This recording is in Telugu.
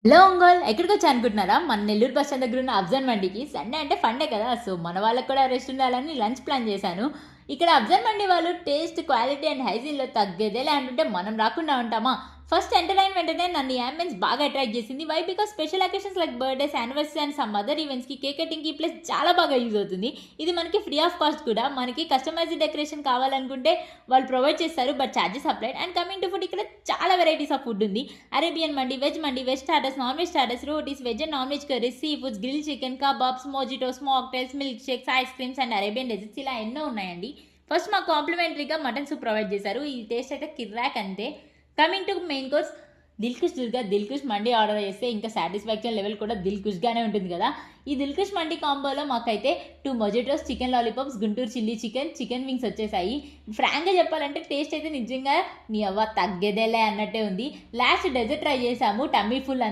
హలో ఒంగోల్ ఎక్కడికొచ్చా అనుకుంటున్నారా? మన నెల్లూరు బస్ స్టాండ్ దగ్గర ఉన్న అఫ్జల్ మండికి. సండే అంటే ఫండే కదా! సో, మన వాళ్ళకి కూడా రెస్ట్ ఉండాలని లంచ్ ప్లాన్ చేశాను. ఇక్కడ అఫ్జల్ మండి వాళ్ళు టేస్ట్, క్వాలిటీ అండ్ హైజీన్‌లో తగ్గేదేలే అంటుంటే మనం రాకుండా ఉంటామా? ఫస్ట్ ఎంటర్‌టైన్‌మెంట్ నన్ను ఈ యాంబియన్స్ బాగా అట్రాక్ట్ చేసింది. Why? Because special occasions like birthdays, anniversary and some other ఈవెంట్స్‌కి కేక్ కటింగ్‌కి ఈ ప్లేస్ చాలా బాగా యూజ్ అవుతుంది. ఇది మనకి ఫ్రీ ఆఫ్ కాస్ట్ కూడా. మనకి కస్టమైజ్డ్ డెకరేషన్ కావాలనుకుంటే వాళ్ళు ప్రొవైడ్ చేస్తారు. But charges applied. And coming to food, ఇక్కడ చాలా వెరైటీస్ ఆఫ్ ఫుడ్ ఉంది. Arabian mandi, veg starters, non veg starters, rotis, veg and non veg curries, sea foods, grill chicken, kebabs, mojitos, mocktails, milk shakes, ice creams and Arabian desserts ఇలా ఎన్నో ఉన్నాయండి. ఫస్ట్ మాకు కాంప్లిమెంటరీగా మటన్ సూప్ ప్రొవైడ్ చేశారు. ఈ టేస్ట్ అయితే కిర్రాక్ అంతే. Coming to main course, Dilkush mandi order చేస్తే ఇంకా సాటిస్ఫాక్షన్ లెవెల్ కూడా దిల్కుష్గానే ఉంటుంది కదా. ఈ దిల్కుష్ మండి కాంబోలో మాకైతే 2 mojitos, chicken lollipops, Guntur chilli chicken wings వచ్చేసాయి. ఫ్రాంక్గా చెప్పాలంటే టేస్ట్ అయితే నిజంగా నీ అవ్వ తగ్గేదేలే అన్నట్టే ఉంది. లాస్ట్ డెజర్ట్ ట్రై చేసాము, టమ్మీ ఫుల్